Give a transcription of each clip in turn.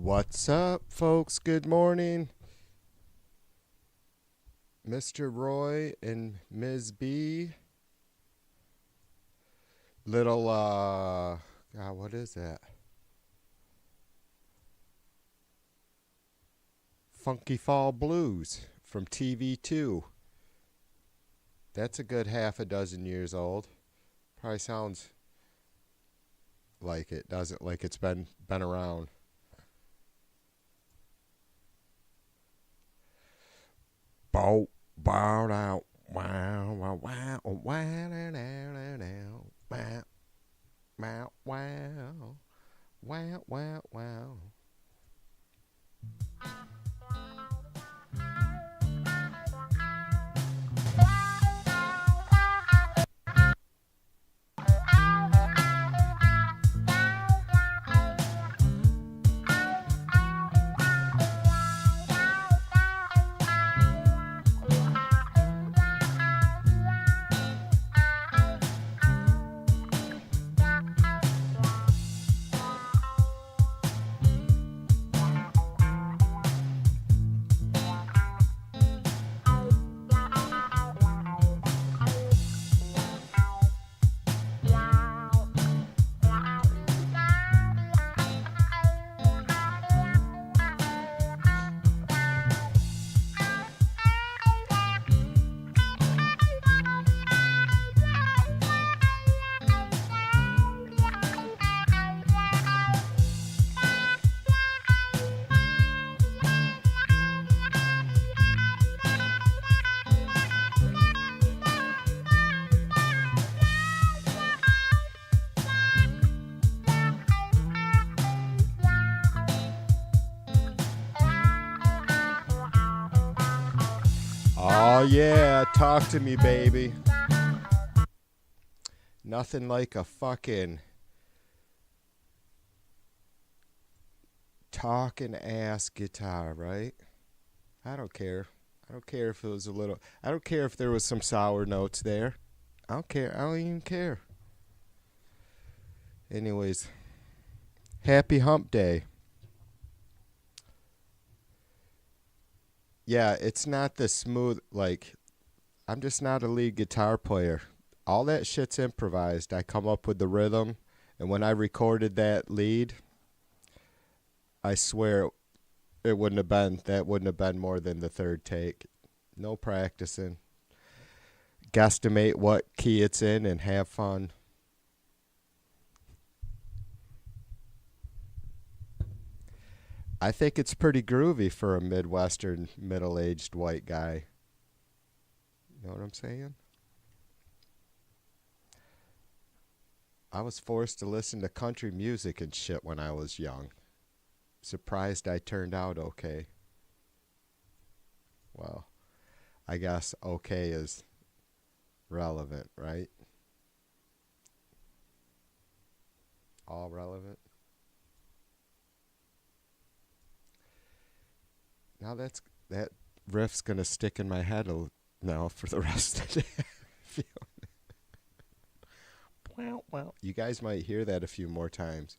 What's up, folks? Good morning. Mr. Roy and Ms. B. Little, God, what is that? Funky Fall Blues from TV2. That's a good half a dozen years old. Probably sounds like it, doesn't like it's been around. Bow, bow, out, wow, wow, wow, wow, wow, wow, wow, wow, wow, wow, wow. Oh, yeah, talk to me, baby. Nothing like a fucking talking ass guitar, right? I don't care. I don't care if it was a little. I don't care if there was some sour notes there. I don't care. I don't even care. Anyways, happy hump day. Yeah, it's not the smooth, like, I'm just not a lead guitar player. All that shit's improvised. I come up with the rhythm, and when I recorded that lead, I swear that wouldn't have been more than the third take. No practicing. Guesstimate what key it's in and have fun. I think it's pretty groovy for a Midwestern middle-aged white guy. You know what I'm saying? I was forced to listen to country music and shit when I was young. Surprised I turned out okay. Well, I guess okay is relevant, right? All relevant. Now that riff's gonna stick in my head now for the rest of the day. Well, you guys might hear that a few more times.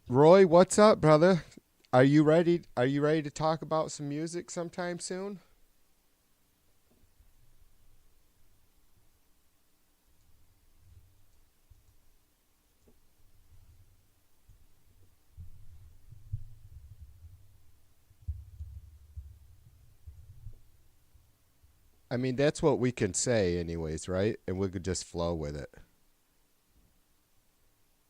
Roy, what's up, brother? Are you ready? Are you ready to talk about some music sometime soon? I mean, that's what we can say, anyways, right? And we could just flow with it.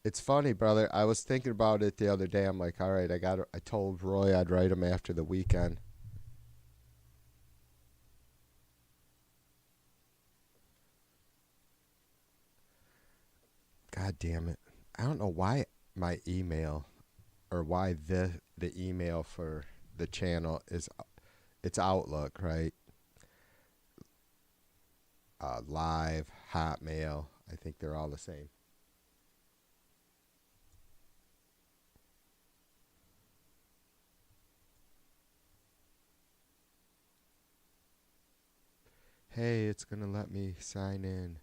It's funny, brother. I was thinking about it the other day. I'm like, all right, I told Roy I'd write him after the weekend. God damn it. I don't know why my email or why the email for the channel is it's Outlook, right? Live, Hotmail. I think they're all the same. Hey, it's going to let me sign in.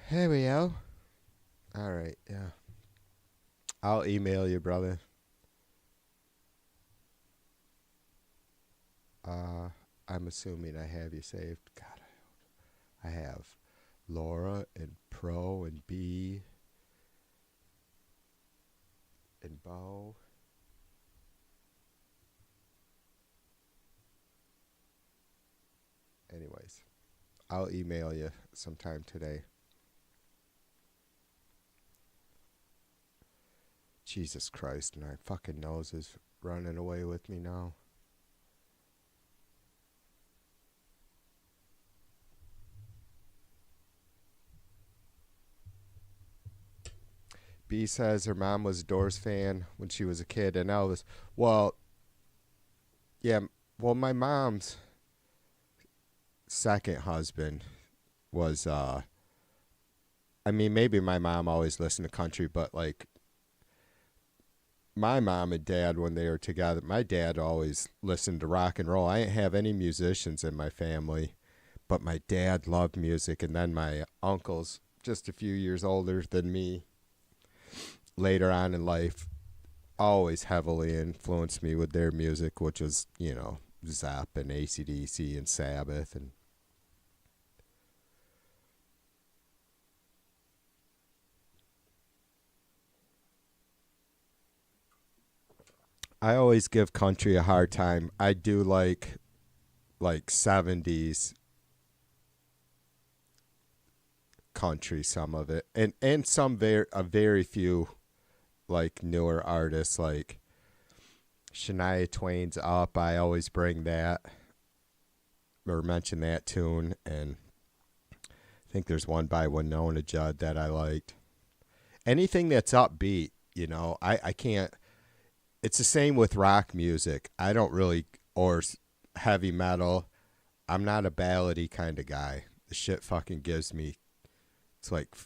Here we go. All right, yeah. I'll email you, brother. Uh, I'm assuming I have you saved. God, I have Laura and Pro and B and Bo. Anyways, I'll email you sometime today. Jesus Christ, my fucking nose is running away with me now. B says her mom was a Doors fan when she was a kid, and Elvis. Well, yeah. Well, my mom's second husband was. I mean, maybe my mom always listened to country, but like my mom and dad when they were together, my dad always listened to rock and roll. I didn't have any musicians in my family, but my dad loved music, and then my uncles, just a few years older than me, later on in life, always heavily influenced me with their music, which was, Zapp and AC/DC and Sabbath. And I always give country a hard time. I do like 70s country, some of it, and some very few like newer artists like Shania Twain's Up. I always bring that or mention that tune, and I think there's one by Winona Judd that I liked. Anything that's upbeat, I can't. It's the same with rock music. I don't really, or heavy metal. I'm not a ballady kind of guy. The shit fucking gives me, it's like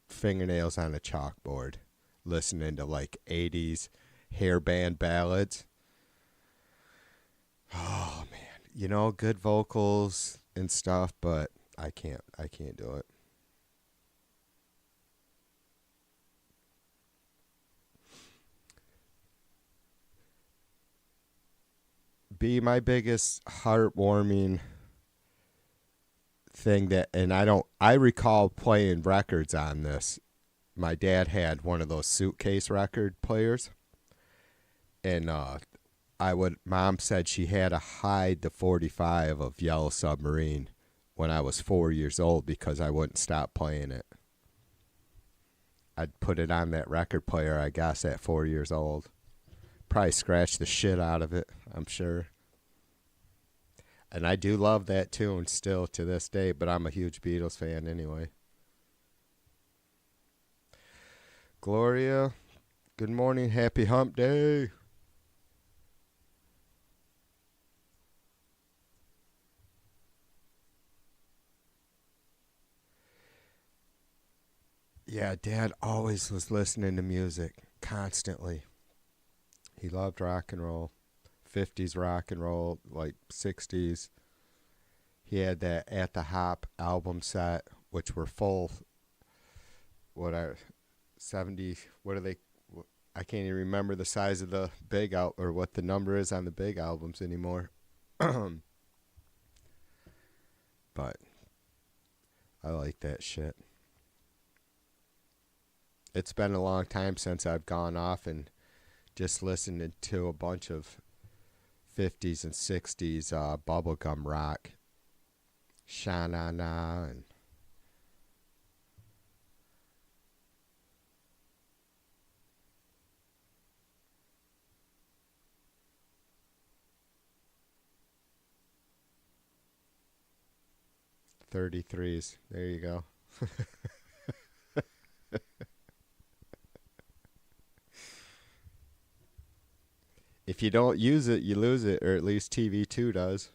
fingernails on a chalkboard listening to like 80s hair band ballads. Oh man, good vocals and stuff, but I can't do it. Be my biggest heartwarming thing that, and I recall playing records on this. My dad had one of those suitcase record players, and mom said she had to hide the 45 of Yellow Submarine when I was 4 years old because I wouldn't stop playing it. I'd put it on that record player, I guess, at 4 years old. Probably scratched the shit out of it, I'm sure. And I do love that tune still to this day, but I'm a huge Beatles fan anyway. Gloria, good morning. Happy hump day. Yeah, Dad always was listening to music constantly. He loved rock and roll, 50s rock and roll, like 60s. He had that At the Hop album set, which were full, what are 70, what are they? I can't even remember the size of the big out or what the number is on the big albums anymore. But I like that shit. It's been a long time since I've gone off and just listened to a bunch of 50s and 60s bubblegum rock. Sha-na-na and 33s. There you go. If you don't use it, you lose it, or at least TV2 does.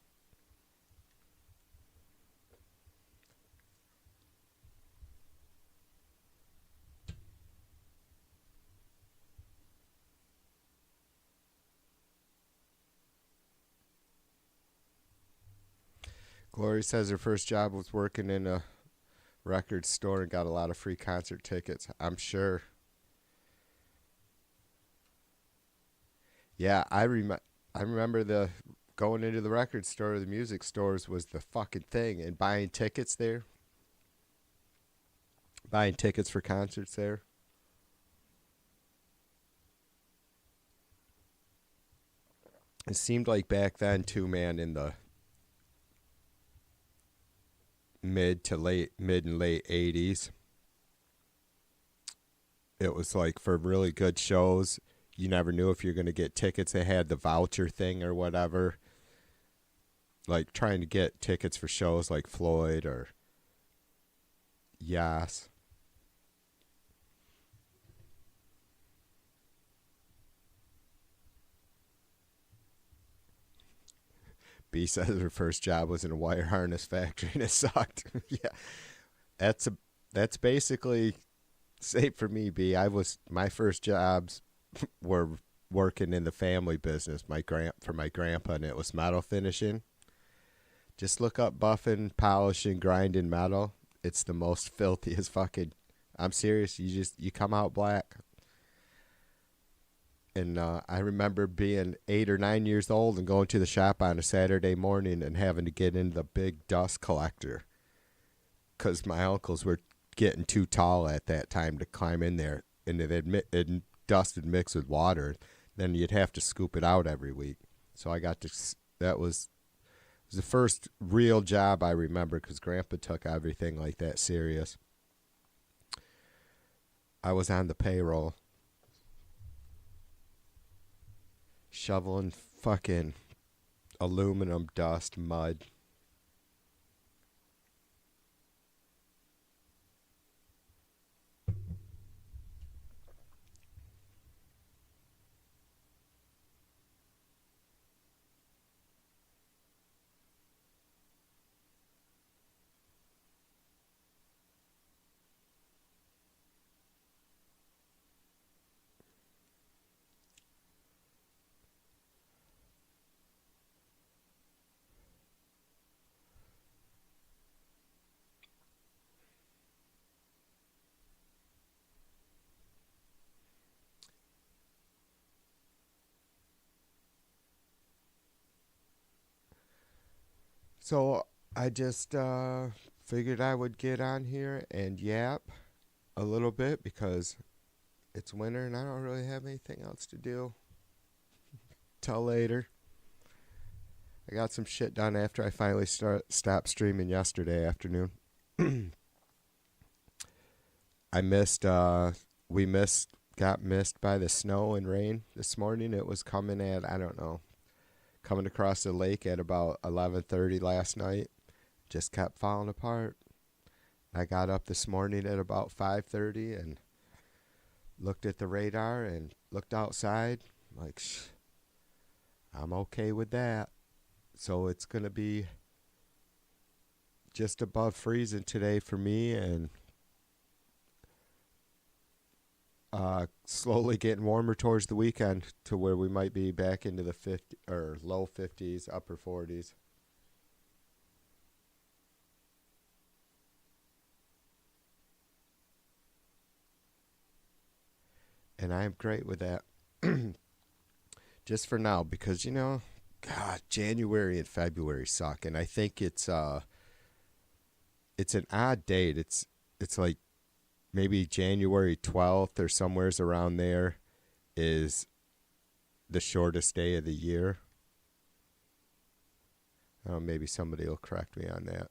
Glory says her first job was working in a record store and got a lot of free concert tickets. I'm sure. Yeah, I remember the going into the record store, the music stores was the fucking thing, and buying tickets there, buying tickets for concerts there. It seemed like back then too, man, in the mid and late 80s, it was like for really good shows, you never knew if you're going to get tickets. They had the voucher thing or whatever, like trying to get tickets for shows like Floyd or Yas. B says her first job was in a wire harness factory and it sucked. Yeah, that's a that's basically same for me. B. I was my first jobs were working in the family business. My grandpa, and it was metal finishing. Just look up buffing, polishing, grinding metal. It's the most filthiest fucking. I'm serious. You come out black. And I remember being 8 or 9 years old and going to the shop on a Saturday morning and having to get in the big dust collector because my uncles were getting too tall at that time to climb in there, and dust would mix with water. Then you'd have to scoop it out every week. So I got to. That was the first real job I remember because Grandpa took everything like that serious. I was on the payroll, shoveling fucking aluminum dust, mud. So I just figured I would get on here and yap a little bit because it's winter and I don't really have anything else to do till later. I got some shit done after I finally stopped streaming yesterday afternoon. I missed we missed got missed by the snow and rain this morning. It was coming at, I don't know, coming across the lake at about 11:30 last night. Just kept falling apart. I got up this morning at about 5:30 and looked at the radar and looked outside. Like, I'm okay with that. So it's going to be just above freezing today for me, and slowly getting warmer towards the weekend to where we might be back into the 50 or low 50s, upper 40s. And I am great with that. Just for now, because God, January and February suck, and I think it's an odd date. It's like maybe January 12th or somewhere's around there is the shortest day of the year. Maybe somebody will correct me on that.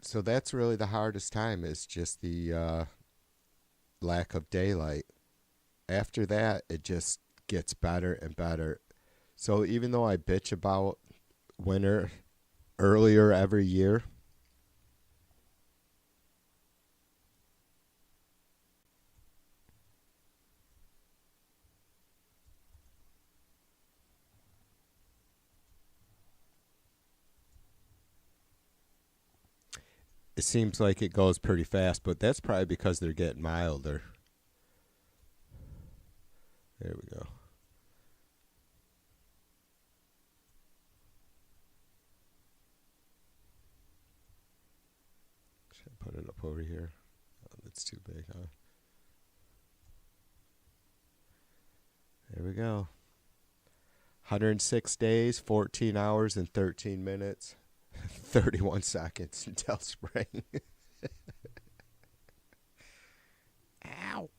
So that's really the hardest time is just the lack of daylight. After that, it just gets better and better. So even though I bitch about winter earlier every year, it seems like it goes pretty fast, but that's probably because they're getting milder. There we go. Put it up over here. Oh, that's too big, huh? There we go. 106 days, 14 hours, and 13 minutes, 31 seconds until spring. Ow.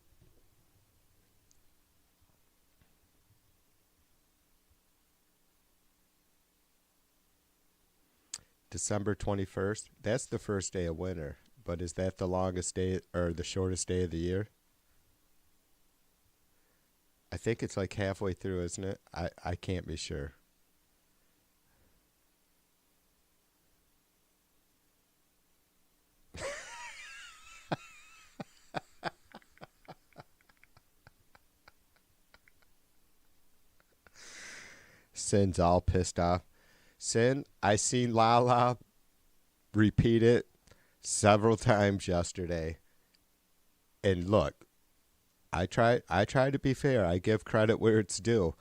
December 21st. That's the first day of winter. But is that the longest day or the shortest day of the year? I think it's like halfway through, isn't it? I can't be sure. Sin's all pissed off. Sin, I seen Lala repeat it several times yesterday. And look, I try to be fair. I give credit where it's due.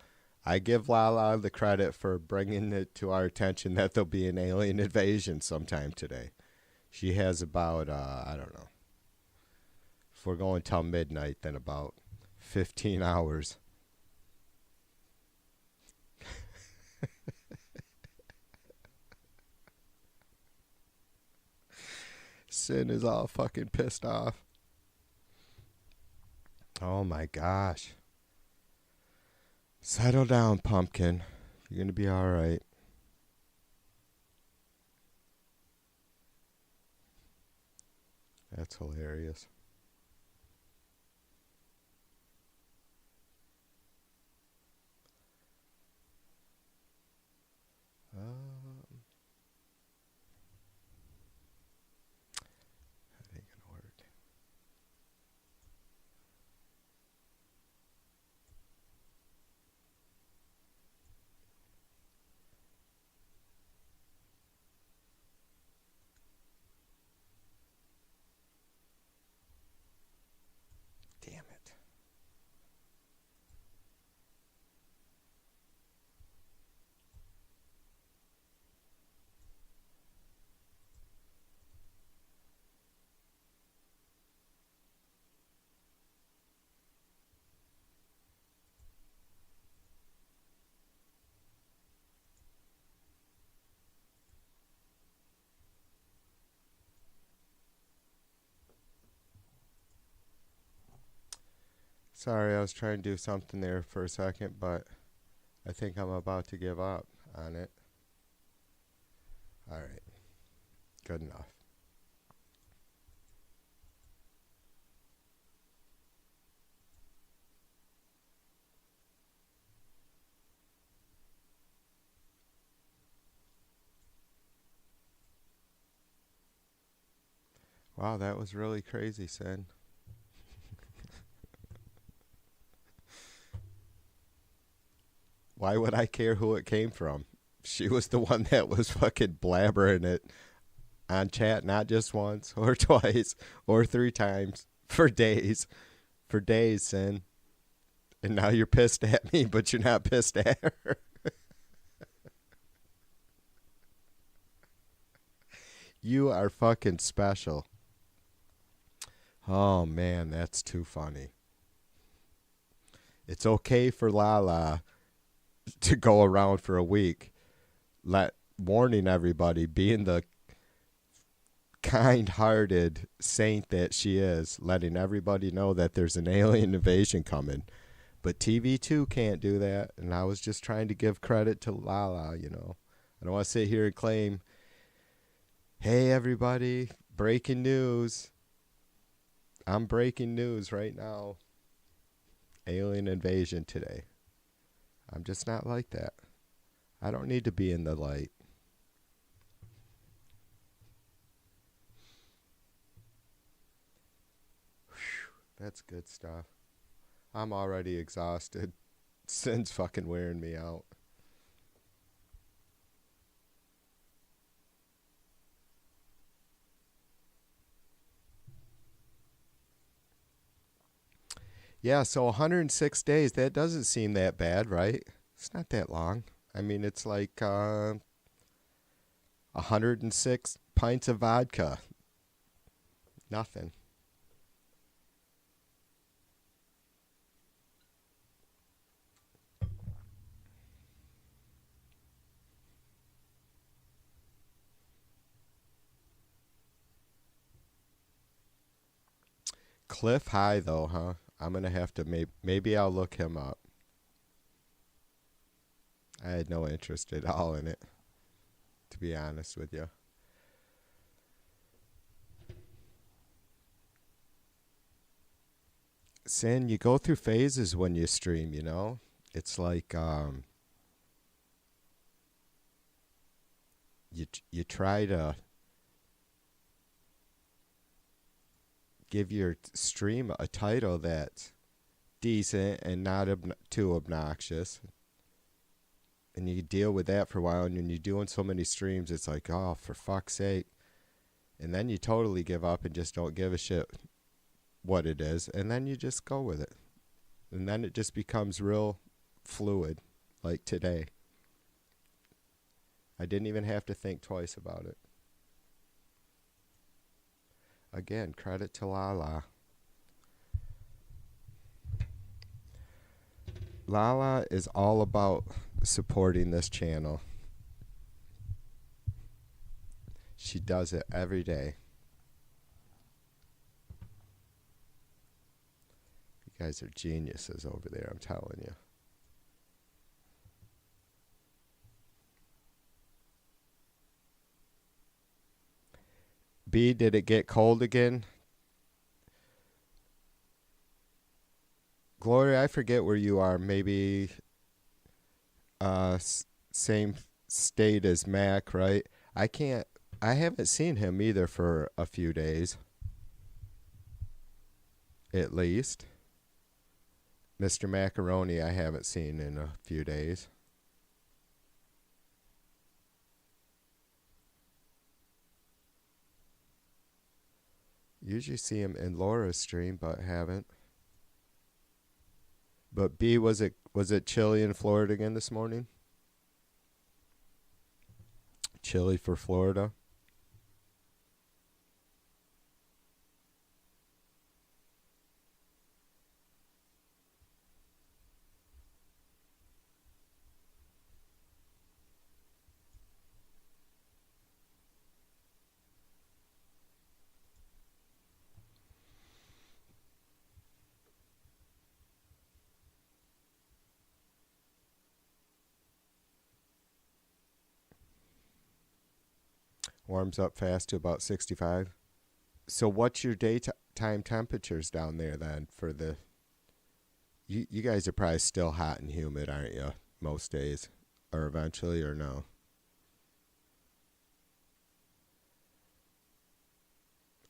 I give Lala the credit for bringing it to our attention that there'll be an alien invasion sometime today. She has about I don't know. If we're going till midnight, then about 15 hours. Sin is all fucking pissed off. Oh my gosh. Settle down, pumpkin. You're gonna be alright. That's hilarious. Um, that ain't gonna work. Damn it. Sorry, I was trying to do something there for a second, but I think I'm about to give up on it. Alright, good enough. Wow, that was really crazy, Sin. Why would I care who it came from? She was the one that was fucking blabbering it on chat, not just once or twice or three times for days. For days, Sin. And now you're pissed at me, but you're not pissed at her. You are fucking special. Oh man, that's too funny. It's okay for Lala to go around for a week, warning everybody, being the kind-hearted saint that she is, letting everybody know that there's an alien invasion coming. But TV2 can't do that, and I was just trying to give credit to Lala. I don't want to sit here and claim, hey, everybody, breaking news. I'm breaking news right now. Alien invasion today. I'm just not like that. I don't need to be in the light. Whew, that's good stuff. I'm already exhausted. Sin's fucking wearing me out. Yeah, so 106 days, that doesn't seem that bad, right? It's not that long. I mean, it's like 106 pints of vodka. Nothing. Cliff High though, huh? I'm gonna have to maybe I'll look him up. I had no interest at all in it, to be honest with you. Sin, you go through phases when you stream, you know? It's like you try to give your stream a title that's decent and not too obnoxious. And you deal with that for a while, and when you're doing so many streams, it's like, oh, for fuck's sake. And then you totally give up and just don't give a shit what it is, and then you just go with it. And then it just becomes real fluid, like today. I didn't even have to think twice about it. Again, credit to Lala. Lala is all about supporting this channel. She does it every day. You guys are geniuses over there, I'm telling you. B, did it get cold again? Gloria, I forget where you are. Maybe same state as Mac, right? I haven't seen him either for a few days. At least. Mr. Macaroni I haven't seen in a few days. Usually see him in Laura's stream, but haven't. But B, was it chilly in Florida again this morning? Chilly for Florida? Warms up fast to about 65. So what's your daytime temperatures down there then for the... You guys are probably still hot and humid, aren't you? Most days. Or eventually, or no?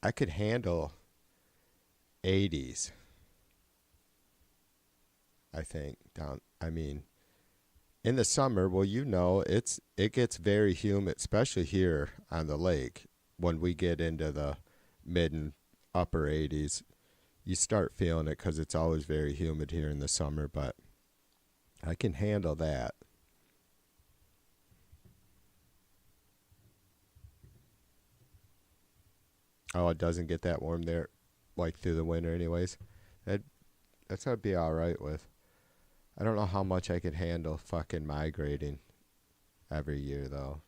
I could handle 80s. I think down. I mean, in the summer, well, you know, it gets very humid, especially here on the lake. When we get into the mid and upper 80s, you start feeling it because it's always very humid here in the summer. But I can handle that. Oh, it doesn't get that warm there, like through the winter, anyways. That's what I'd be all right with. I don't know how much I could handle fucking migrating every year, though.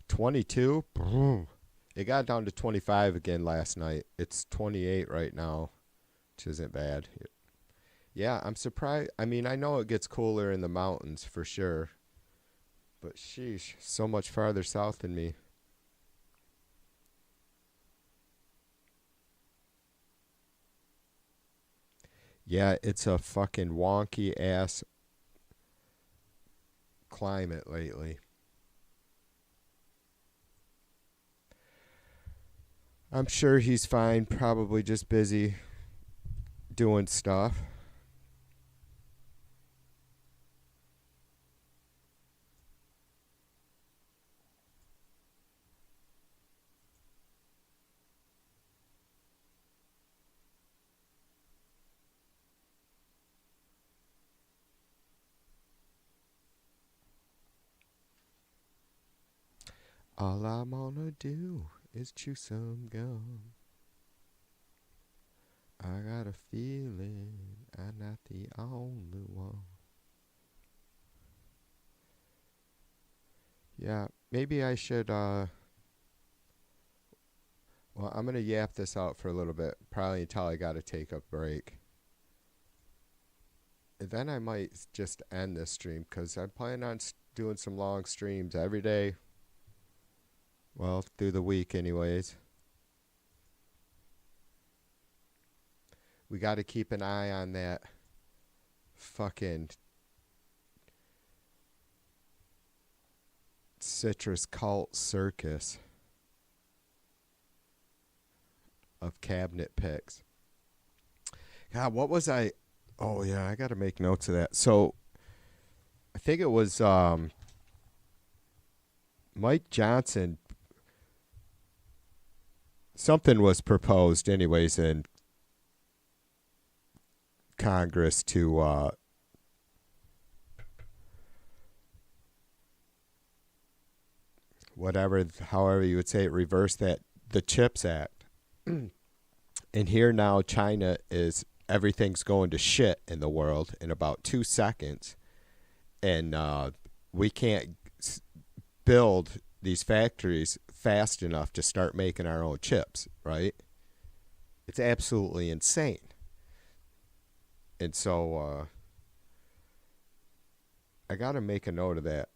$22? It got down to 25 again last night. It's 28 right now, which isn't bad. Yeah, I'm surprised. I mean, I know it gets cooler in the mountains for sure. But sheesh, so much farther south than me. Yeah, it's a fucking wonky ass climate lately. I'm sure he's fine, probably just busy doing stuff. All I wanna do is chew some gum. I got a feeling I'm not the only one. Yeah, maybe I should, well, I'm gonna yap this out for a little bit, probably until I gotta take a break. And then I might just end this stream, because I'm planning on doing some long streams every day. Well, through the week, anyways. We gotta keep an eye on that fucking citrus cult circus of cabinet picks. God, what was I? Oh yeah, I got to make notes of that. So I think it was Mike Johnson. Something was proposed, anyways, in Congress to whatever, however you would say it, reverse that the Chips Act. And here now, China is everything's going to shit in the world in about 2 seconds, and we can't build these factories fast enough to start making our own chips, right? It's absolutely insane. And so I got to make a note of that.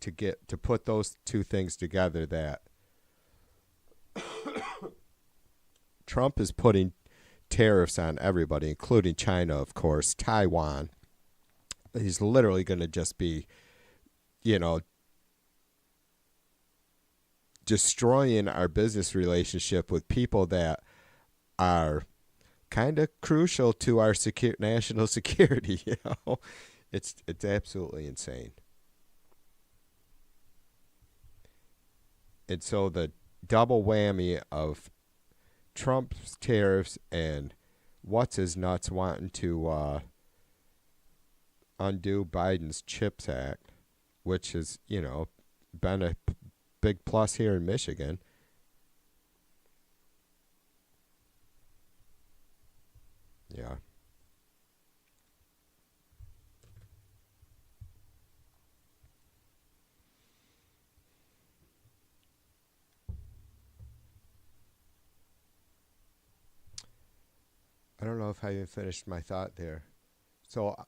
To put those two things together, that Trump is putting tariffs on everybody, including China, of course, Taiwan. He's literally going to just be, you know, destroying our business relationship with people that are kind of crucial to our national security. You know, it's absolutely insane. And so the double whammy of Trump's tariffs and what's his nuts wanting to undo Biden's Chips Act, which has, you know, been a big plus here in Michigan. Yeah. I don't know if I even finished my thought there. So, how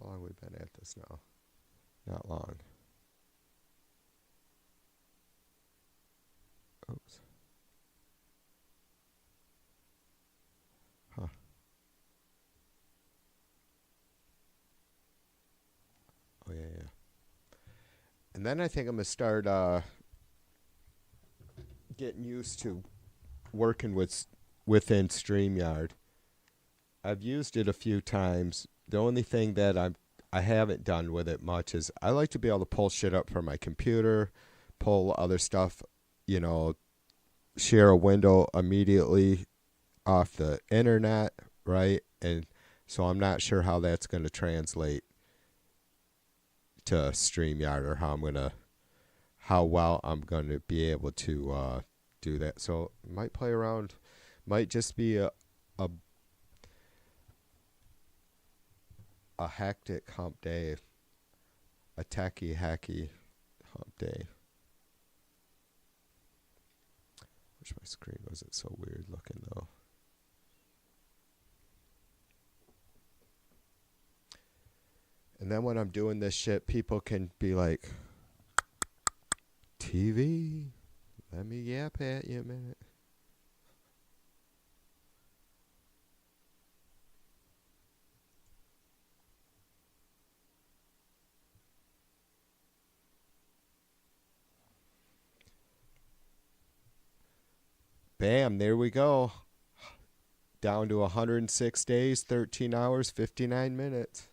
long have we been at this now? Not long. Oops. Huh. Oh, yeah. And then I think I'm going to start getting used to working within StreamYard. I've used it a few times. The only thing that I haven't done with it much is I like to be able to pull shit up from my computer, pull other stuff, you know, share a window immediately off the internet, right? And so I'm not sure how that's going to translate to StreamYard, or how well I'm going to be able to do that. So might play around, might just be a hectic hump day, a techie hacky hump day. Wish my screen wasn't so weird looking though. And then when I'm doing this shit, people can be like, TV, let me yap at you a minute. Bam, there we go. Down to 106 days, 13 hours, 59 minutes.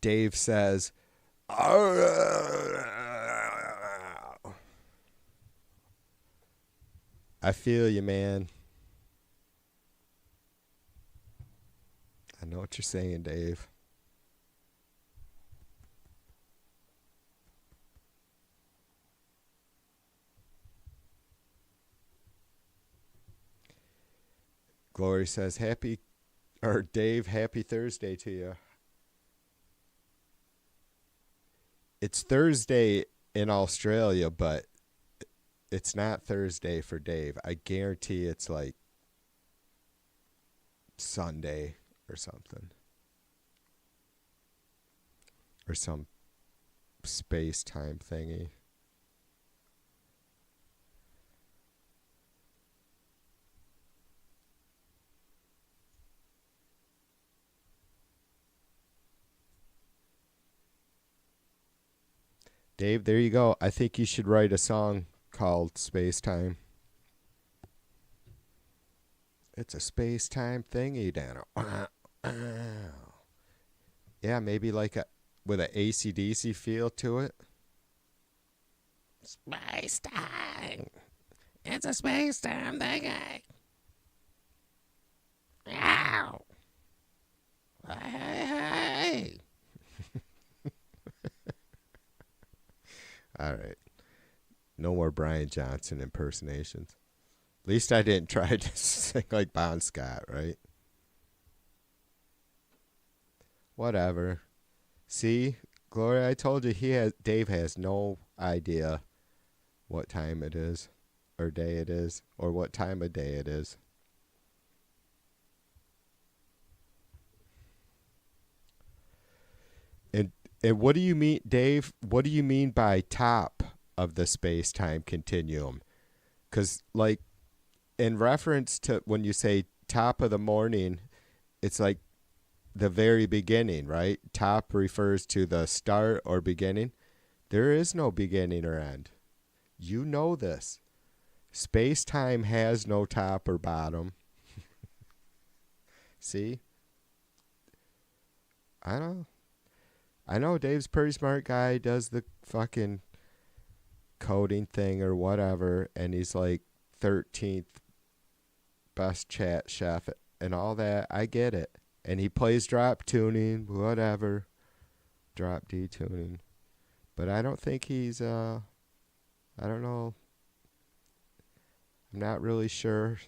Dave says, I feel you, man. I know what you're saying, Dave. Glory says, Dave, happy Thursday to you. It's Thursday in Australia, but it's not Thursday for Dave. I guarantee it's like Sunday or something. Or some space-time thingy. Dave, there you go. I think you should write a song called Space Time. It's a space-time thingy, Dano. Yeah, maybe like with an AC/DC feel to it. Space time. It's a space-time thingy. Ow. Hey. All right. No more Brian Johnson impersonations. At least I didn't try to sing like Bon Scott, right? Whatever. See, Gloria, I told you Dave has no idea what time it is, or day it is, or what time of day it is. And what do you mean, Dave? What do you mean by top of the space-time continuum? Because, like, in reference to when you say top of the morning, it's like the very beginning, right? Top refers to the start or beginning. There is no beginning or end. You know this. Space-time has no top or bottom. See? I know Dave's a pretty smart guy, does the fucking coding thing or whatever, and he's like 13th best chat chef and all that. I get it. And he plays drop tuning, whatever. Drop D tuning. But I don't think he's, I don't know. I'm not really sure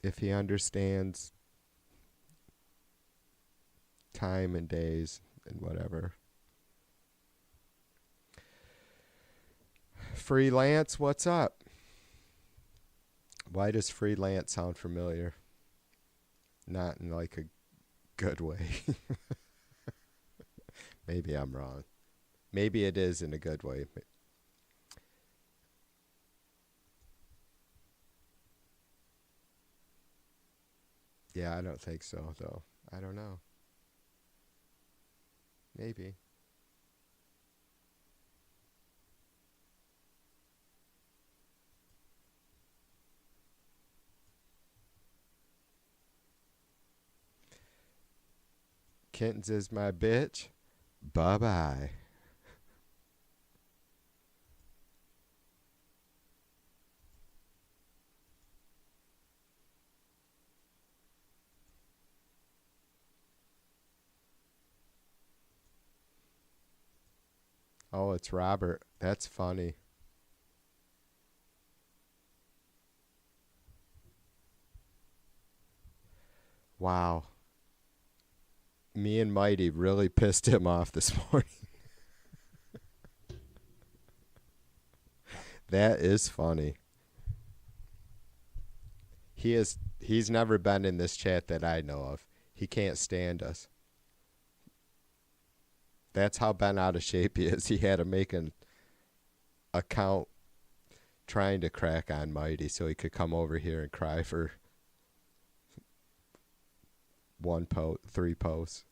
if he understands time and days and whatever. Freelance, what's up? Why does freelance sound familiar? Not in like a good way. Maybe I'm wrong. Maybe it is in a good way. Yeah, I don't think so, though. I don't know. Maybe. Kittens is my bitch. Bye-bye. Oh, it's Robert. That's funny. Wow. Me and Mighty really pissed him off this morning. That is funny. He's never been in this chat that I know of. He can't stand us. That's how bent out of shape he is. He had to make an account trying to crack on Mighty so he could come over here and cry for 3 posts.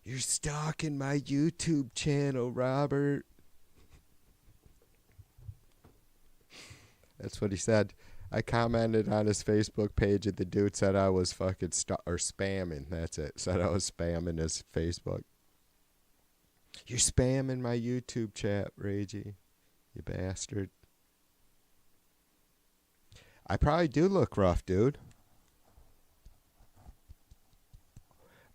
You're stalking my YouTube channel, Robert. That's what he said. I commented on his Facebook page and the dude said I was fucking or spamming. That's it. Said I was spamming his Facebook. You're spamming my YouTube chat, Ragey. You bastard. I probably do look rough, dude.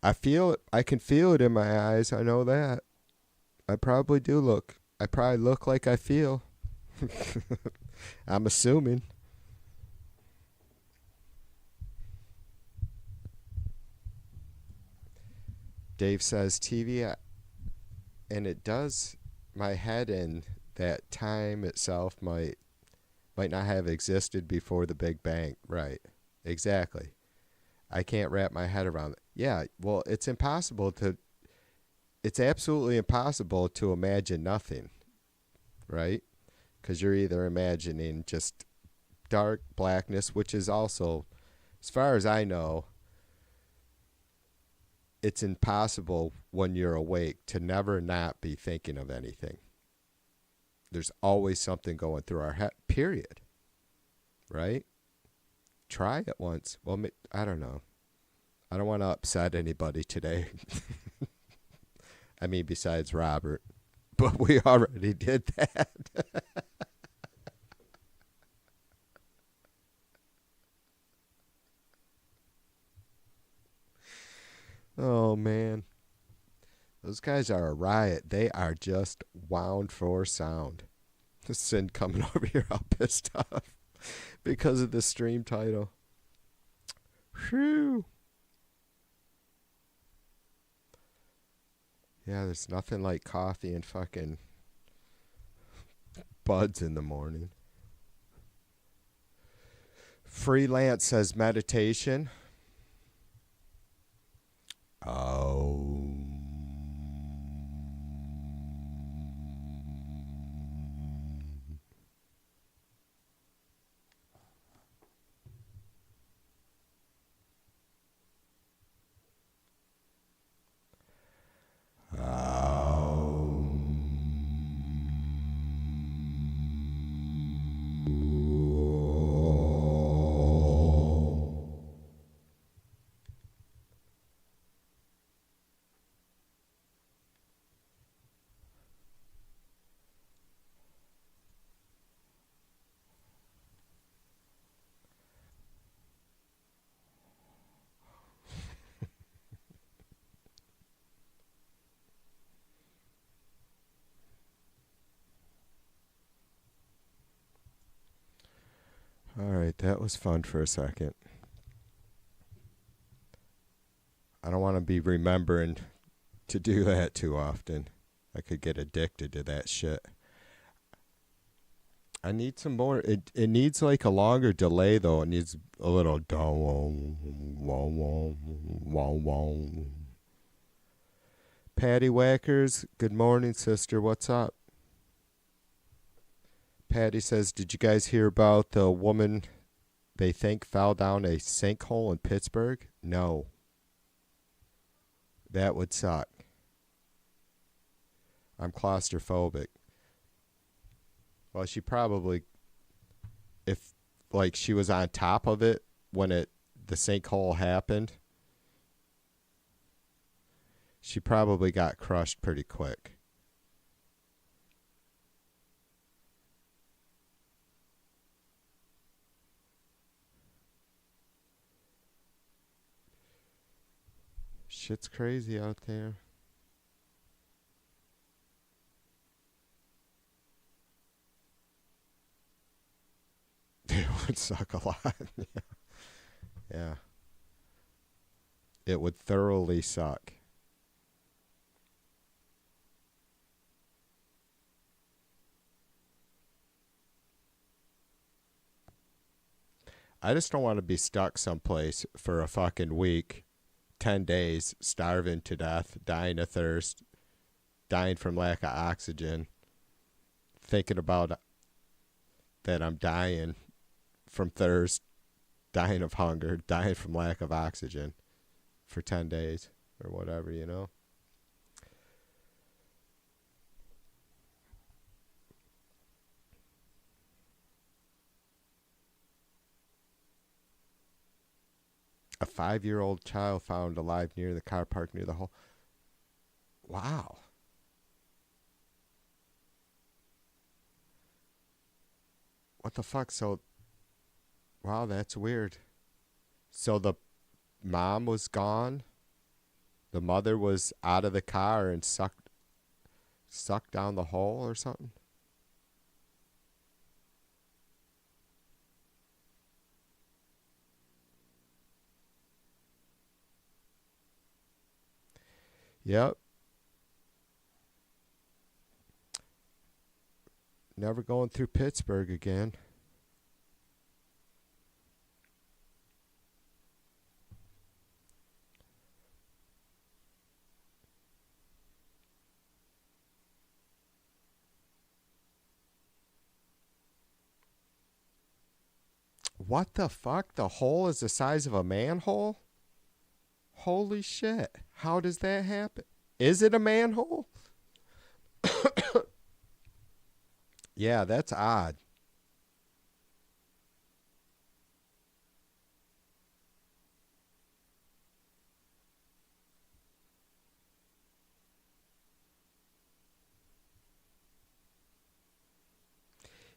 I feel it. I can feel it in my eyes. I know that. I probably do look. I probably look like I feel. I'm assuming. Dave says TV, and it does my head in that time itself might not have existed before the Big Bang. Right. Exactly. I can't wrap my head around it. Yeah, well, it's absolutely impossible to imagine nothing, right? Because you're either imagining just dark blackness, which is also, as far as I know, it's impossible when you're awake to never not be thinking of anything. There's always something going through our head, period. Right? Try it once. Well, I don't know. I don't want to upset anybody today. I mean, besides Robert. But we already did that. Oh, man. Those guys are a riot. They are just wound for sound. Sin coming over here all pissed off because of the stream title. Whew. Yeah, there's nothing like coffee and fucking buds in the morning. Freelance says meditation. Oh. All right, that was fun for a second. I don't want to be remembering to do that too often. I could get addicted to that shit. I need some more. It needs like a longer delay though. It needs a little Patty Whackers, good morning, sister. What's up? Patty says, did you guys hear about the woman they think fell down a sinkhole in Pittsburgh? No. That would suck. I'm claustrophobic. Well, she probably, if like she was on top of it when the sinkhole happened, she probably got crushed pretty quick. Shit's crazy out there. It would suck a lot. Yeah. It would thoroughly suck. I just don't want to be stuck someplace for a fucking week, 10 days, starving to death, dying of thirst, dying from lack of oxygen, thinking about that I'm dying from thirst, dying of hunger, dying from lack of oxygen for 10 days or whatever, you know? A 5-year-old child found alive near the car park near the hole. Wow. What the fuck? So, wow, that's weird. So the mom was gone. The mother was out of the car and sucked down the hole or something. Yep. Never going through Pittsburgh again. What the fuck? The hole is the size of a manhole? Holy shit. How does that happen? Is it a manhole? Yeah, that's odd.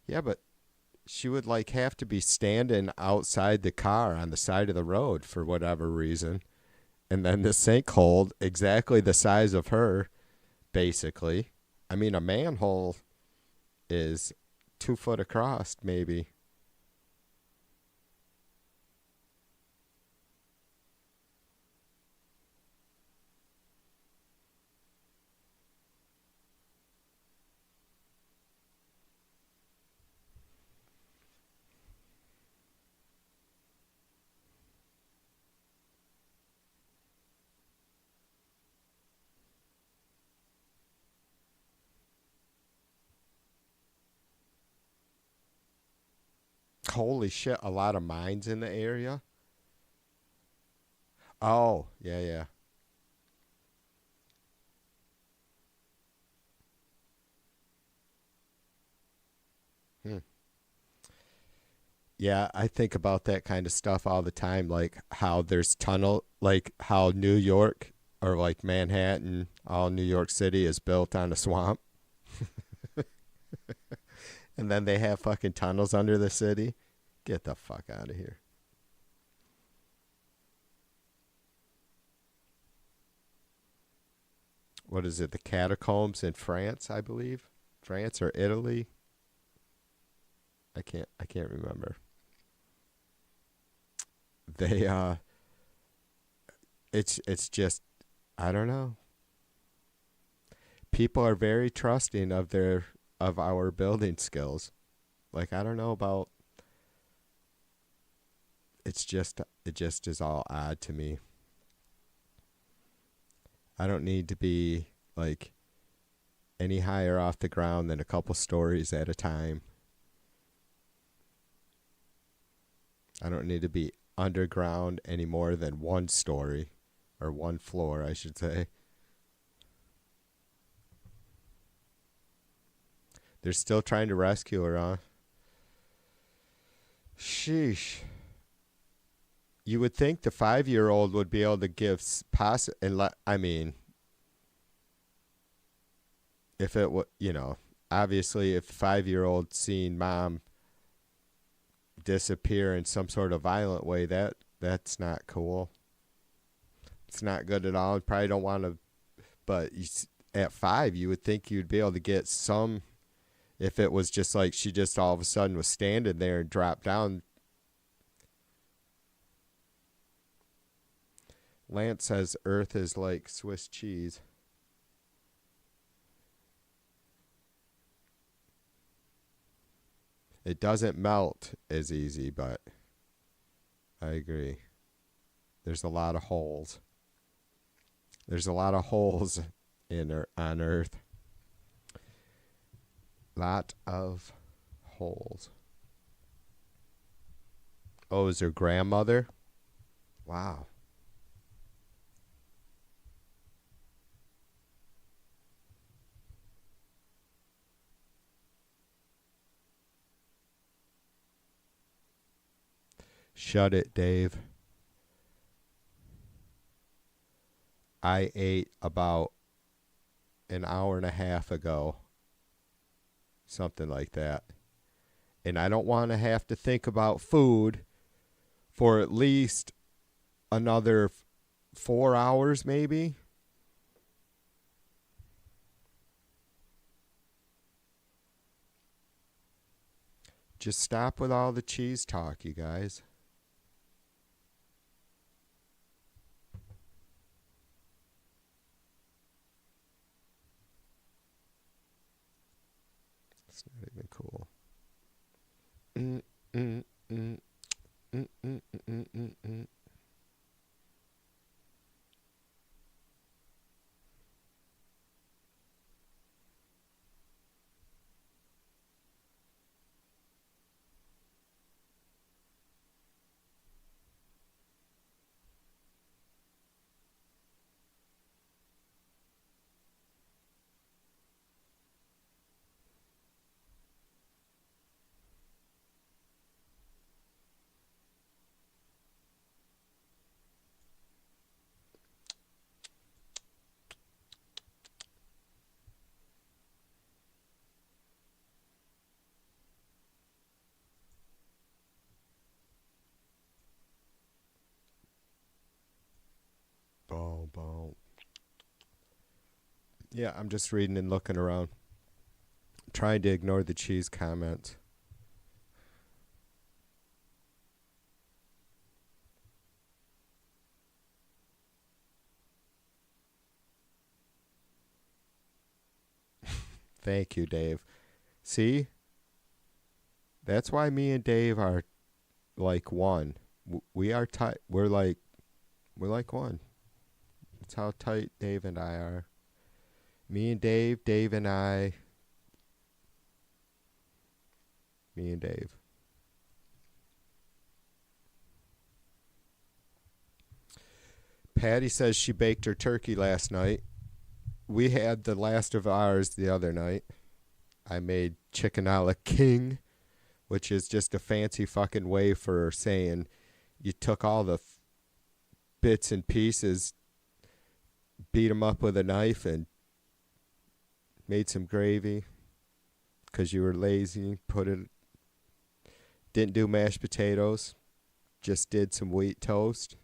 Yeah, but she would like have to be standing outside the car on the side of the road for whatever reason. And then the sinkhole, exactly the size of her, basically. I mean, a manhole is 2 foot across, maybe. Holy shit, a lot of mines in the area. Oh, yeah, yeah. Hmm. Yeah, I think about that kind of stuff all the time, like how there's tunnel, like how New York or like Manhattan, all New York City is built on a swamp, and then they have fucking tunnels under the city. Get the fuck out of here. What is it? The catacombs in France, I believe. France or Italy? I can't remember. They it's just I don't know. People are very trusting of our building skills. Like I don't know about it just is all odd to me. I don't need to be like any higher off the ground than a couple stories at a time. I don't need to be underground any more than one story or one floor, I should say. They're still trying to rescue her, huh? Sheesh. You would think the 5-year-old would be able to give I mean, if it was, obviously if the 5-year-old seen mom disappear in some sort of violent way, that's not cool. It's not good at all. You probably don't want to, but at 5, you would think you'd be able to get some. If it was just like she just all of a sudden was standing there and dropped down. Lance says Earth is like Swiss cheese. It doesn't melt as easy, but I agree. There's a lot of holes. There's a lot of holes on Earth. Lot of holes. Oh, is her grandmother? Wow. Shut it, Dave. I ate about an hour and a half ago, something like that. And I don't want to have to think about food for at least another 4 hours, maybe. Just stop with all the cheese talk, you guys. It's not even cool. Mm, mm, mm, mm, mm, mm, mm, mm. Boom, boom. Yeah, I'm just reading and looking around, trying to ignore the cheese comments. Thank you, Dave. See, that's why me and Dave are like one. We are tight. We're like one. That's how tight Dave and I are. Me and Dave, Dave and I, me and Dave. Patty says she baked her turkey last night. We had the last of ours the other night. I made chicken a la king, which is just a fancy fucking way for saying you took all the bits and pieces, beat them up with a knife, and made some gravy because you were lazy. Didn't do mashed potatoes, just did some wheat toast.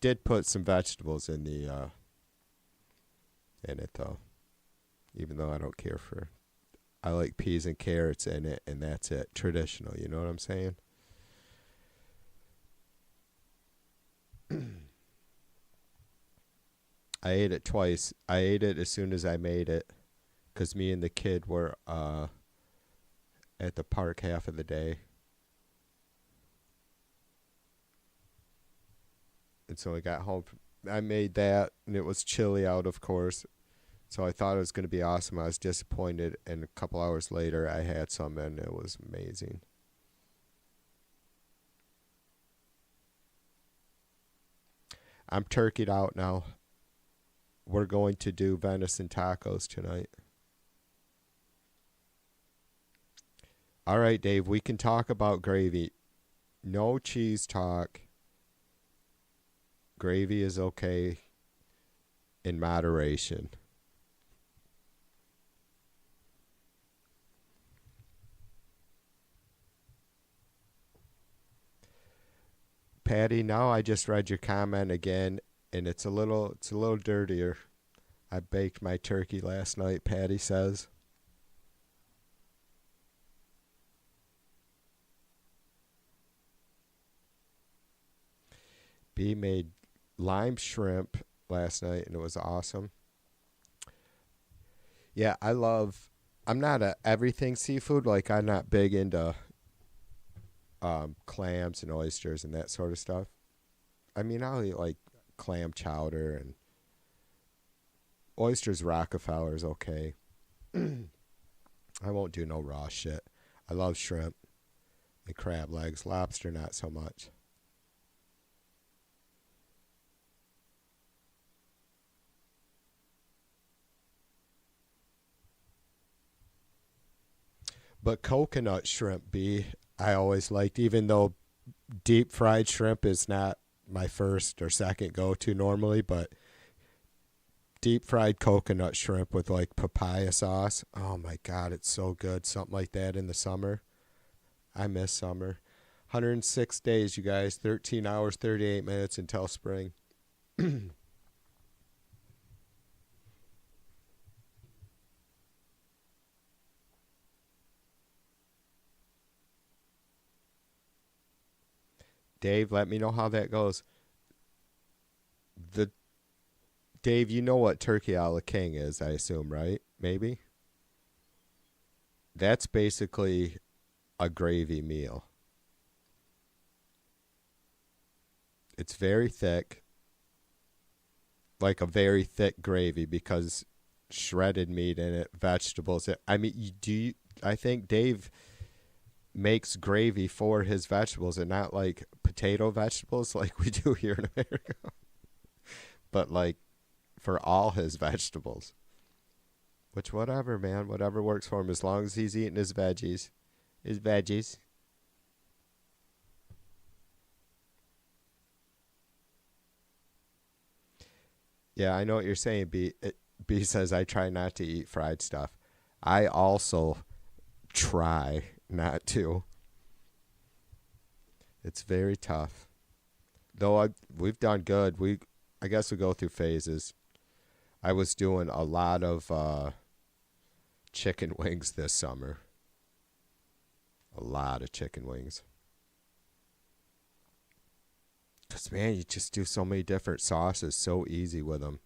Did put some vegetables in it though, even though I don't care for. I like peas and carrots in it, and that's it. Traditional, you know what I'm saying? I ate it twice. I ate it as soon as I made it, cause me and the kid were at the park half of the day, and so I got home. I made that, and it was chilly out, of course. So I thought it was going to be awesome. I was disappointed, and a couple hours later, I had some, and it was amazing. I'm turkeyed out now. We're going to do venison tacos tonight. All right, Dave, we can talk about gravy. No cheese talk. Gravy is okay in moderation. Patty, now I just read your comment again, and it's a little dirtier. I baked my turkey last night, Patty says. B made lime shrimp last night, and it was awesome. Yeah, I'm not a everything seafood. Like, I'm not big into clams and oysters and that sort of stuff. I mean, I'll eat like clam chowder and oysters. Rockefeller's okay. I won't do no raw shit. I love shrimp and crab legs. Lobster, not so much. But coconut shrimp, I always liked, even though deep fried shrimp is not my first or second go to normally, but deep fried coconut shrimp with like papaya sauce. Oh my god, it's so good. Something like that in the summer. I miss summer. 106 days, you guys. 13 hours, 38 minutes until spring. Dave, let me know how that goes. The Dave, you know what turkey a la king is, I assume, right? Maybe? That's basically a gravy meal. It's very thick, like a very thick gravy because shredded meat in it, vegetables. I mean, I think Dave makes gravy for his vegetables and not like potato vegetables like we do here in America, but like for all his vegetables. Which, whatever, man, whatever works for him as long as he's eating his veggies. His veggies. Yeah, I know what you're saying. B says I try not to eat fried stuff. I also try not to. It's very tough. Though we've done good. I guess we go through phases. I was doing a lot of chicken wings this summer. A lot of chicken wings. Because, man, you just do so many different sauces so easy with them.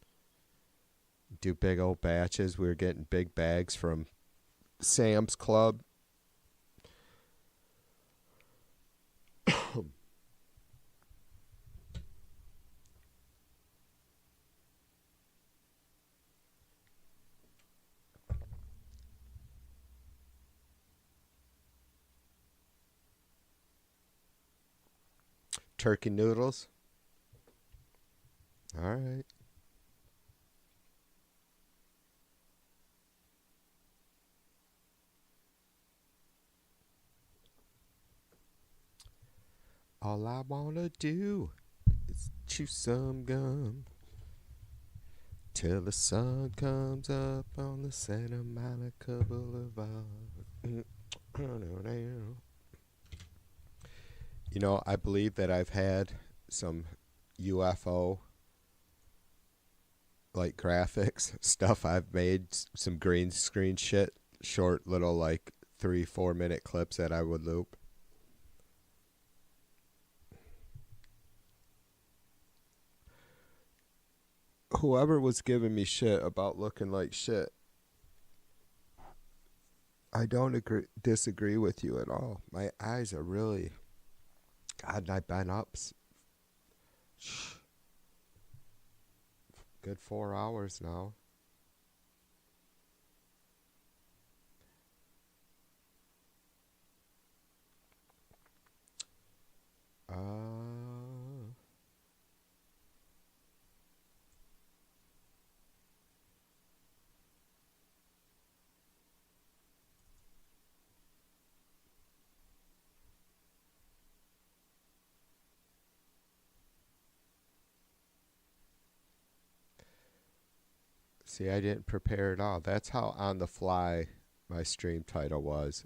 Do big old batches. We were getting big bags from Sam's Club. Turkey noodles. All right. All I wanna do is chew some gum till the sun comes up on the Santa Monica Boulevard. You know, I believe that I've had some UFO like graphics stuff I've made, some green screen shit, short little like 3-4 minute clips that I would loop. Whoever was giving me shit about looking like shit, I don't disagree with you at all. My eyes are really, God, and I've been up good 4 hours now. Uh, See, I didn't prepare at all. That's how on the fly my stream title was.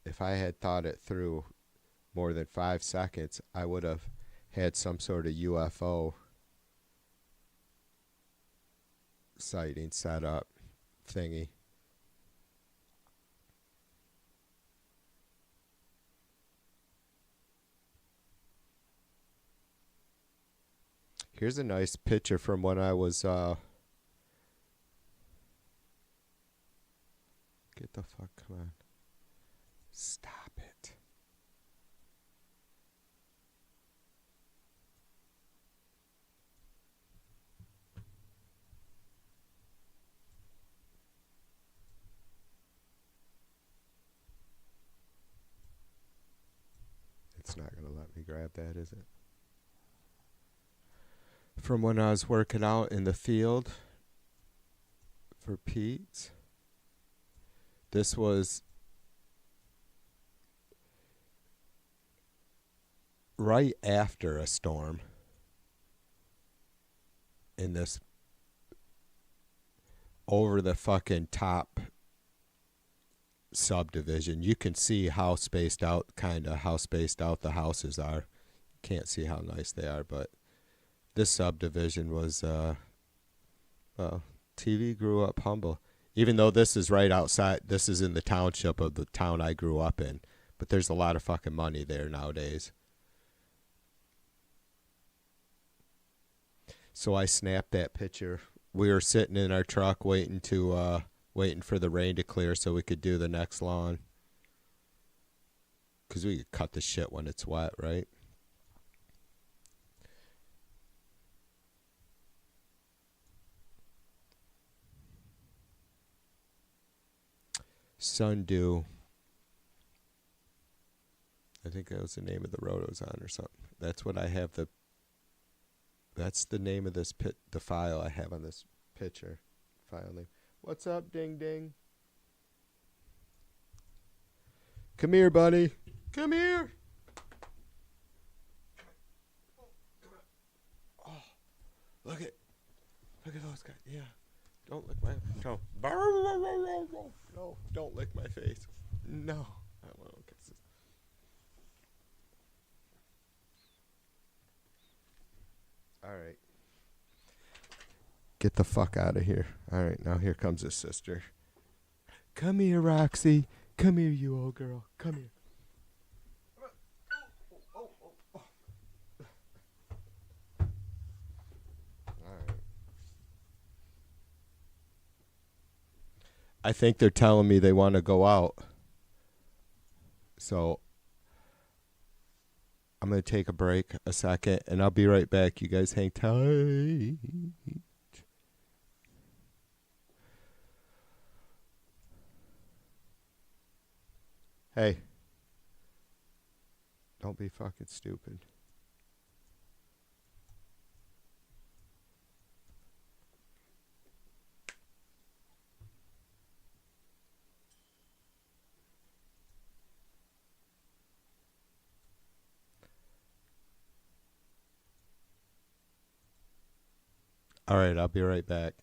If I had thought it through more than 5 seconds, I would have had some sort of UFO sighting set up thingy. Here's a nice picture from when I was get the fuck, come on. Stop it. It's not going to let me grab that, is it? From when I was working out in the field for Pete's. This was right after a storm. in this over the fucking top subdivision. You can see how spaced out the houses are. Can't see how nice they are, but this subdivision was well, TV grew up humble. Even though this is right outside, this is in the township of the town I grew up in, but there's a lot of fucking money there nowadays. So I snapped that picture. We were sitting in our truck waiting for the rain to clear so we could do the next lawn. 'Cause we could cut the shit when it's wet, right? Sundew. I think that was the name of the road it was on or something. That's what I have that's the name of the file I have on this picture. File name. What's up, Ding Ding? Come here, buddy. Come here. Oh, look at those guys. Yeah. Don't lick my no. No, don't lick my face. No. I don't want no kisses. All right. Get the fuck out of here. All right, now here comes his sister. Come here, Roxy. Come here, you old girl. Come here. I think they're telling me they want to go out. So I'm going to take a break a second, and I'll be right back. You guys hang tight. Hey. Don't be fucking stupid. All right, I'll be right back.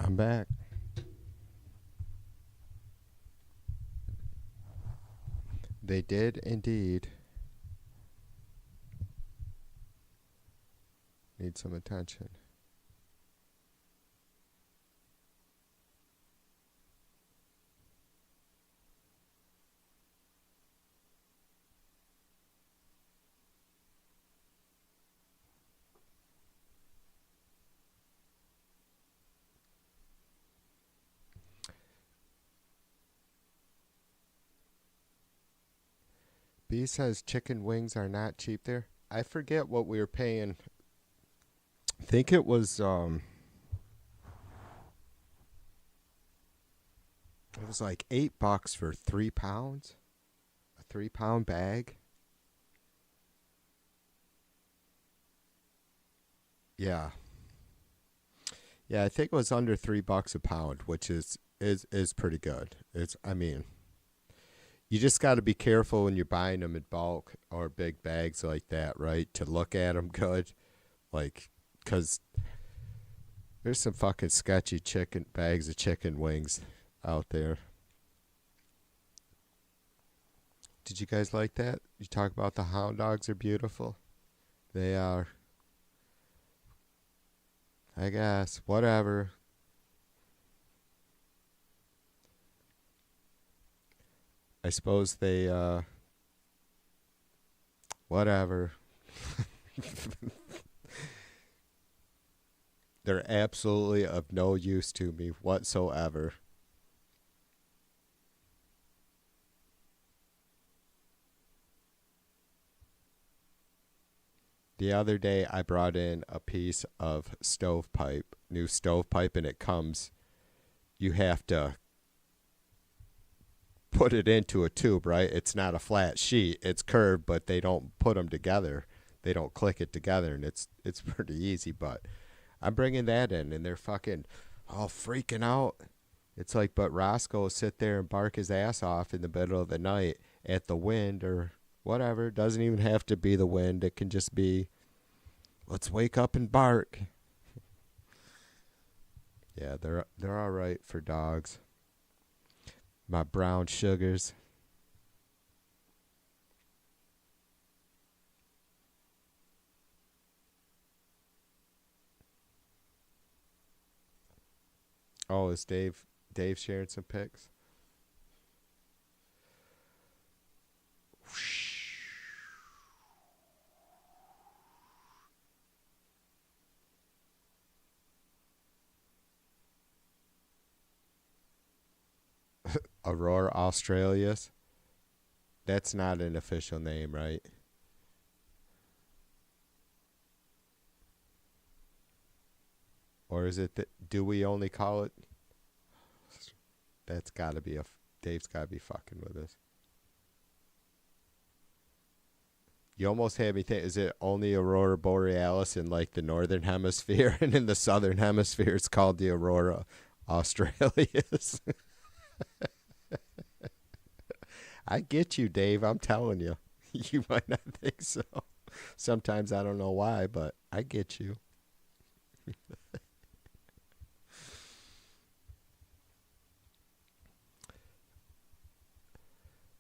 I'm back. They did indeed need some attention. B says chicken wings are not cheap there. I forget what we were paying. I think it was like $8 for 3 pounds. A 3-pound bag. Yeah. Yeah, I think it was under $3 a pound, which is pretty good. I mean, you just got to be careful when you're buying them in bulk or big bags like that, right? To look at them good, like, cause there's some fucking sketchy chicken bags of chicken wings out there. Did you guys like that? You talk about the hound dogs are beautiful. They are. I guess. Whatever. I suppose they, whatever. They're absolutely of no use to me whatsoever. The other day, I brought in a piece of stovepipe, new stovepipe, and it comes, you have to put it into a tube, right? It's not a flat sheet. It's curved, but they don't put them together. They don't click it together, and it's pretty easy, but I'm bringing that in, and they're fucking all freaking out. It's like, but Roscoe will sit there and bark his ass off in the middle of the night at the wind or whatever. It doesn't even have to be the wind. It can just be, let's wake up and bark. Yeah, they're all right for dogs. My brown sugars. Oh, is Dave sharing some pics? Aurora Australis. That's not an official name, right? Or is it that, do we only call it? That's got to be Dave's got to be fucking with us. You almost had me think, is it only Aurora Borealis in like the northern hemisphere, and in the southern hemisphere it's called the Aurora Australis? I get you, Dave. I'm telling you. You might not think so. Sometimes I don't know why, but I get you.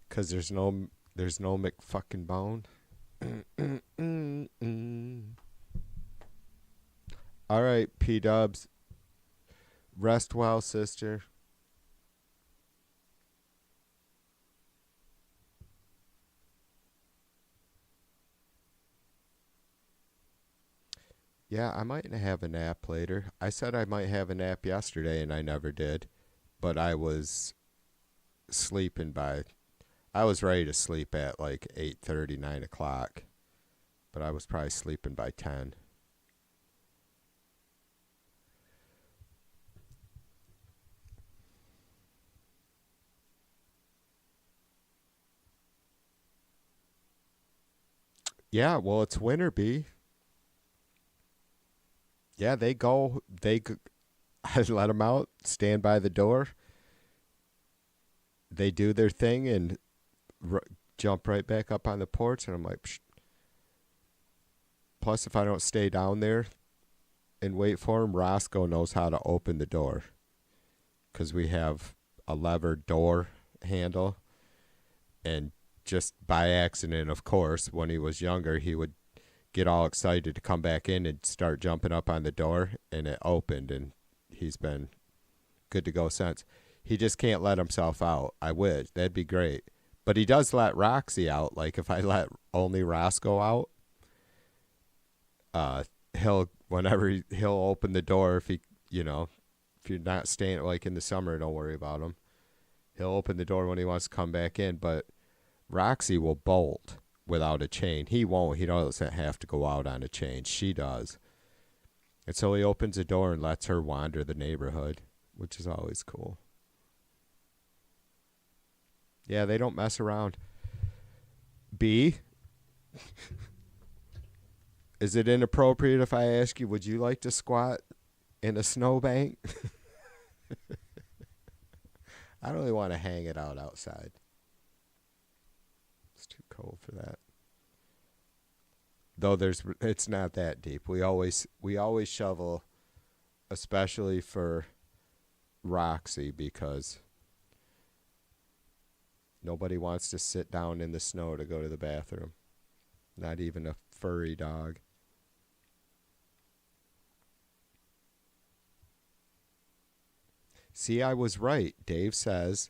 Cause there's no McFucking bone. All right, P Dubs. Rest well, sister. Yeah, I might have a nap later. I said I might have a nap yesterday, and I never did. But I was sleeping I was ready to sleep at like 8:30, 9 o'clock. But I was probably sleeping by 10. Yeah, well, it's winter, B. Yeah, I let them out, stand by the door. They do their thing and jump right back up on the porch, and I'm like, psh. Plus, if I don't stay down there and wait for him, Roscoe knows how to open the door. because we have a lever door handle. And just by accident, of course, when he was younger, he would get all excited to come back in and start jumping up on the door, and it opened, and he's been good to go since. He just can't let himself out. I wish. That'd be great. But he does let Roxy out. Like, if I let only Roscoe out, he'll open the door if if you're not staying, like in the summer, don't worry about him. He'll open the door when he wants to come back in, but Roxy will bolt without a chain. He won't. He doesn't have to go out on a chain. She does. And so he opens the door and lets her wander the neighborhood, which is always cool. Yeah, they don't mess around. B, is it inappropriate if I ask you, would you like to squat in a snowbank? I don't really want to hang it out outside. It's too cold for that. Though it's not that deep. We always shovel, especially for Roxy, because nobody wants to sit down in the snow to go to the bathroom. Not even a furry dog. See, I was right. Dave says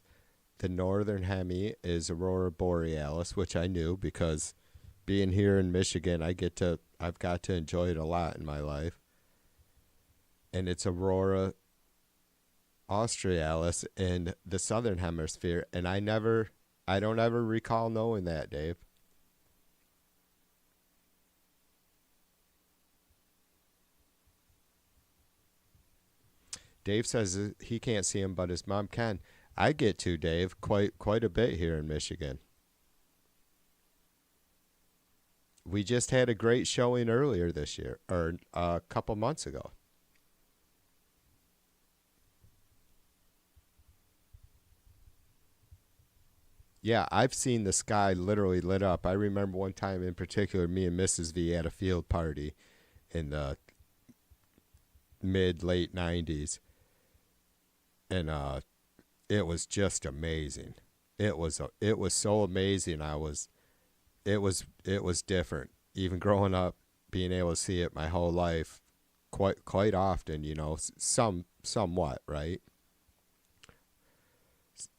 the northern hemi is Aurora Borealis, which I knew because being here in Michigan, I've got to enjoy it a lot in my life. And it's Aurora Australis in the southern hemisphere, and I don't ever recall knowing that, Dave. Dave says he can't see him, but his mom can. I get to, Dave, quite a bit here in Michigan. We just had a great showing earlier this year, or a couple months ago. Yeah, I've seen the sky literally lit up. I remember one time in particular, me and Mrs. V had a field party in the late 90s. And it was just amazing. It was so amazing. It was different. Even growing up, being able to see it my whole life, quite often, somewhat, right?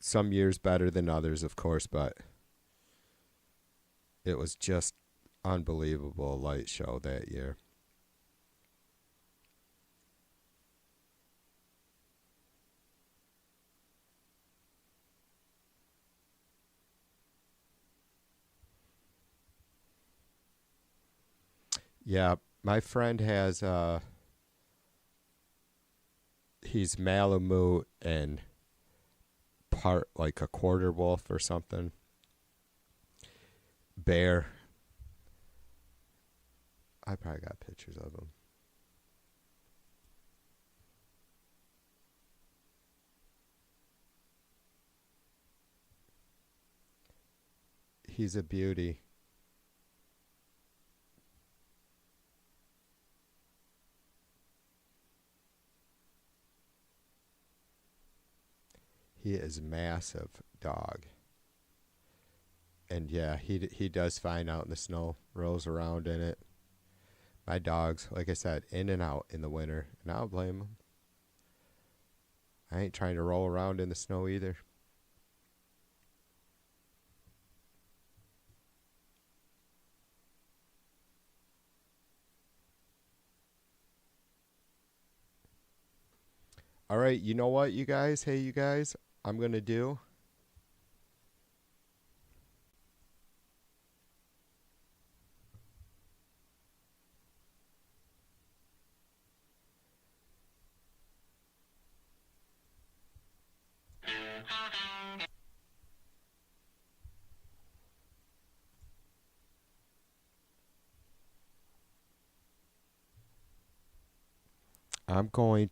Some years better than others, of course, but it was just unbelievable light show that year. Yeah, my friend has he's Malamute and part like a quarter wolf or something. Bear. I probably got pictures of him. He's a beauty. He is massive dog. And yeah, he does fine out in the snow, rolls around in it. My dogs, like I said, in and out in the winter, and I don't blame them. I ain't trying to roll around in the snow either. All right, you know what, you guys? Hey, you guys, I'm going to do. I'm going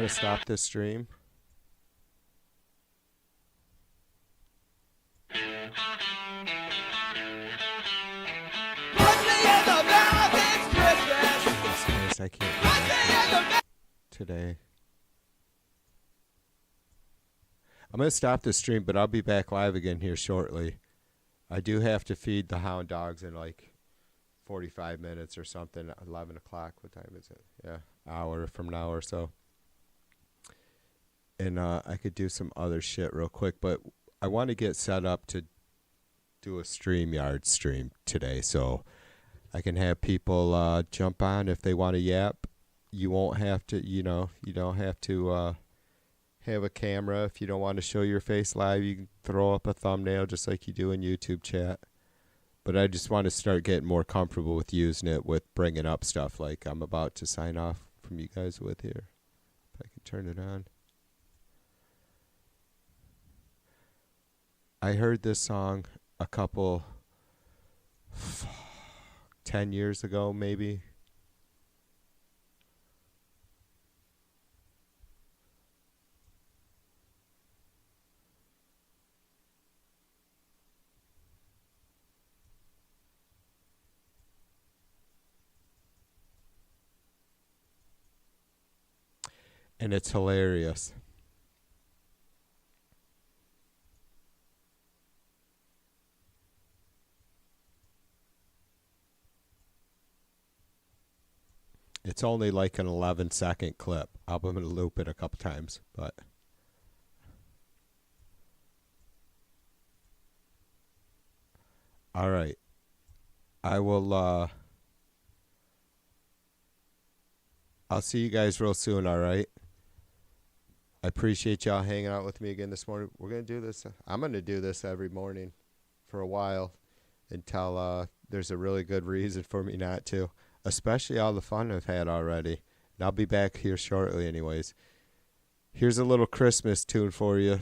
to stop this stream. guess I can't do that today. I'm going to stop the stream, but I'll be back live again here shortly. I do have to feed the hound dogs in like 45 minutes or something. 11 o'clock. What time is it? Yeah, hour from now or so. And I could do some other shit real quick, but I want to get set up to do a StreamYard stream today, so I can have people jump on if they want to yap. You won't have to, you don't have to have a camera. If you don't want to show your face live, you can throw up a thumbnail just like you do in YouTube chat. But I just want to start getting more comfortable with using it, with bringing up stuff like I'm about to sign off from you guys with here. If I can turn it on. I heard this song a couple 10 years ago maybe. And it's hilarious. It's only like an 11-second clip. I'm going to loop it a couple times, but all right. I will I'll see you guys real soon, all right? I appreciate y'all hanging out with me again this morning. We're going to do this. I'm going to do this every morning for a while until there's a really good reason for me not to, especially all the fun I've had already. And I'll be back here shortly anyways. Here's a little Christmas tune for you.